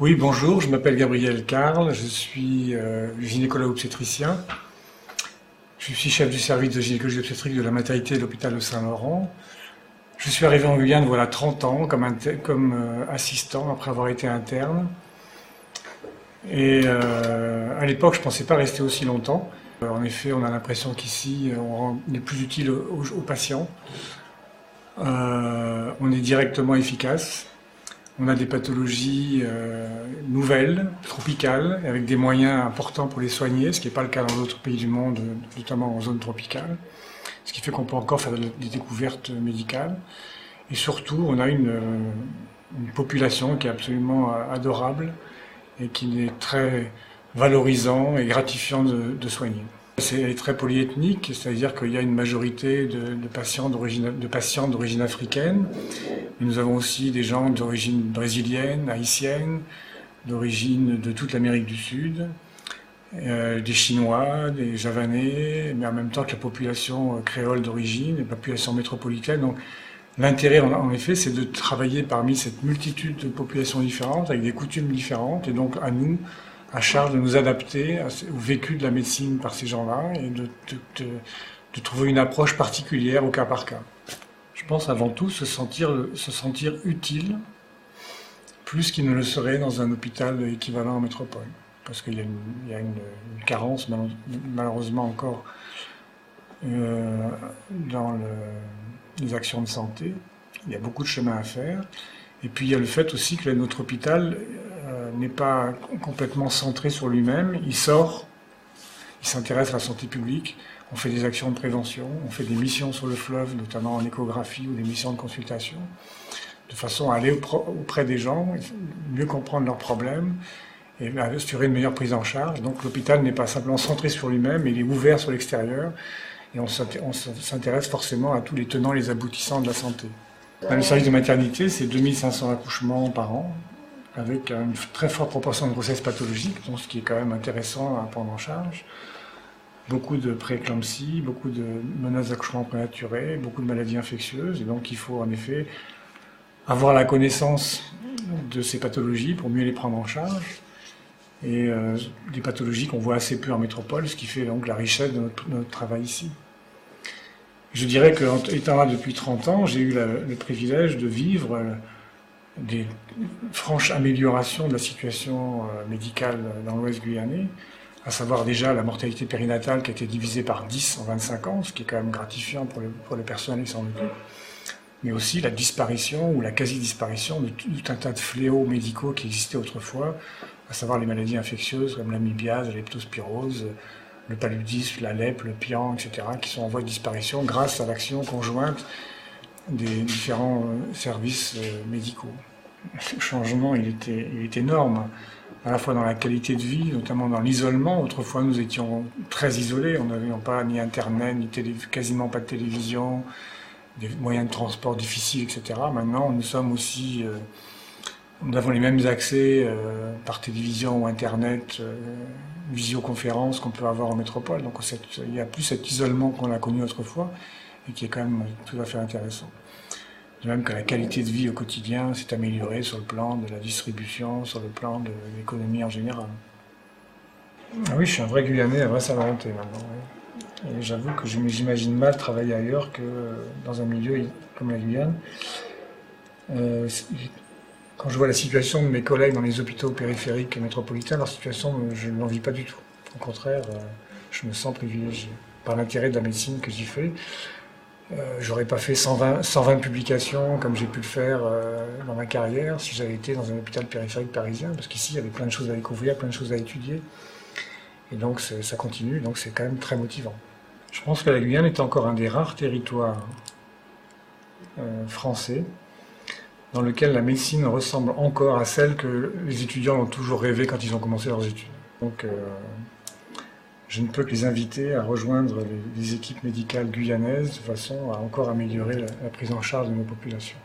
Oui, bonjour, je m'appelle Gabriel Carle, je suis gynécologue obstétricien. Je suis chef du service de gynécologie obstétrique de la maternité de l'hôpital de Saint-Laurent. Je suis arrivé en Guyane voilà 30 ans comme assistant après avoir été interne. Et à l'époque, je ne pensais pas rester aussi longtemps. En effet, on a l'impression qu'ici, on est plus utile aux patients. On est directement efficace. On a des pathologies nouvelles, tropicales, avec des moyens importants pour les soigner, ce qui n'est pas le cas dans d'autres pays du monde, notamment en zone tropicale. Ce qui fait qu'on peut encore faire des découvertes médicales. Et surtout, on a une population qui est absolument adorable et qu'il est très valorisant et gratifiant de soigner. Elle est très polyethnique, c'est-à-dire qu'il y a une majorité de patients d'origine africaine. Mais nous avons aussi des gens d'origine brésilienne, haïtienne, d'origine de toute l'Amérique du Sud, des Chinois, des Javanais, mais en même temps que la population créole d'origine, la population métropolitaine. Donc l'intérêt, en effet, c'est de travailler parmi cette multitude de populations différentes, avec des coutumes différentes, et donc à nous, à charge de nous adapter au vécu de la médecine par ces gens-là et de trouver une approche particulière au cas par cas. Je pense avant tout se sentir utile, plus qu'il ne le serait dans un hôpital équivalent en métropole. Parce qu'il y a une carence, malheureusement encore, dans les actions de santé. Il y a beaucoup de chemin à faire. Et puis il y a le fait aussi que notre hôpital n'est pas complètement centré sur lui-même. Il s'intéresse à la santé publique. On fait des actions de prévention, on fait des missions sur le fleuve, notamment en échographie ou des missions de consultation, de façon à aller auprès des gens, mieux comprendre leurs problèmes et assurer une meilleure prise en charge. Donc l'hôpital n'est pas simplement centré sur lui-même, il est ouvert sur l'extérieur et on s'intéresse forcément à tous les tenants et les aboutissants de la santé. Dans le service de maternité, c'est 2500 accouchements par an, avec une très forte proportion de grossesses pathologiques, donc ce qui est quand même intéressant à prendre en charge. Beaucoup de prééclampsie, beaucoup de menaces d'accouchement prématuré, beaucoup de maladies infectieuses. Et donc il faut en effet avoir la connaissance de ces pathologies pour mieux les prendre en charge. Et des pathologies qu'on voit assez peu en métropole, ce qui fait donc la richesse de notre travail ici. Je dirais qu'en étant là depuis 30 ans, j'ai eu le privilège de vivre des franches améliorations de la situation médicale dans l'Ouest guyanais, à savoir déjà la mortalité périnatale qui a été divisée par 10 en 25 ans, ce qui est quand même gratifiant pour le personnel qui s'en occupe, mais aussi la disparition ou la quasi-disparition de tout un tas de fléaux médicaux qui existaient autrefois, à savoir les maladies infectieuses comme l'amibiase, la leptospirose, le paludisme, la lèpre, le pian, etc., qui sont en voie de disparition grâce à l'action conjointe des différents services médicaux. Le changement, il est énorme, à la fois dans la qualité de vie, notamment dans l'isolement. Autrefois, nous étions très isolés, on n'avait pas ni Internet, quasiment pas de télévision, des moyens de transport difficiles, etc. Maintenant, nous sommes aussi... nous avons les mêmes accès par télévision ou Internet, visioconférence qu'on peut avoir en métropole. Donc il n'y a plus cet isolement qu'on a connu autrefois et qui est quand même tout à fait intéressant. De même que la qualité de vie au quotidien s'est améliorée sur le plan de la distribution, sur le plan de l'économie en général. Ah oui, je suis un vrai Guyanais, un vrai Saint-Laurentais maintenant. Oui. Et j'avoue que j'imagine mal travailler ailleurs que dans un milieu comme la Guyane. Quand je vois la situation de mes collègues dans les hôpitaux périphériques et métropolitains, leur situation, je ne l'envie pas du tout. Au contraire, je me sens privilégié par l'intérêt de la médecine que j'y fais. J'aurais pas fait 120 publications comme j'ai pu le faire dans ma carrière si j'avais été dans un hôpital périphérique parisien, parce qu'ici il y avait plein de choses à découvrir, plein de choses à étudier. Et donc ça continue, donc c'est quand même très motivant. Je pense que la Guyane est encore un des rares territoires français dans lequel la médecine ressemble encore à celle que les étudiants ont toujours rêvé quand ils ont commencé leurs études. Donc je ne peux que les inviter à rejoindre les équipes médicales guyanaises de façon à encore améliorer la prise en charge de nos populations.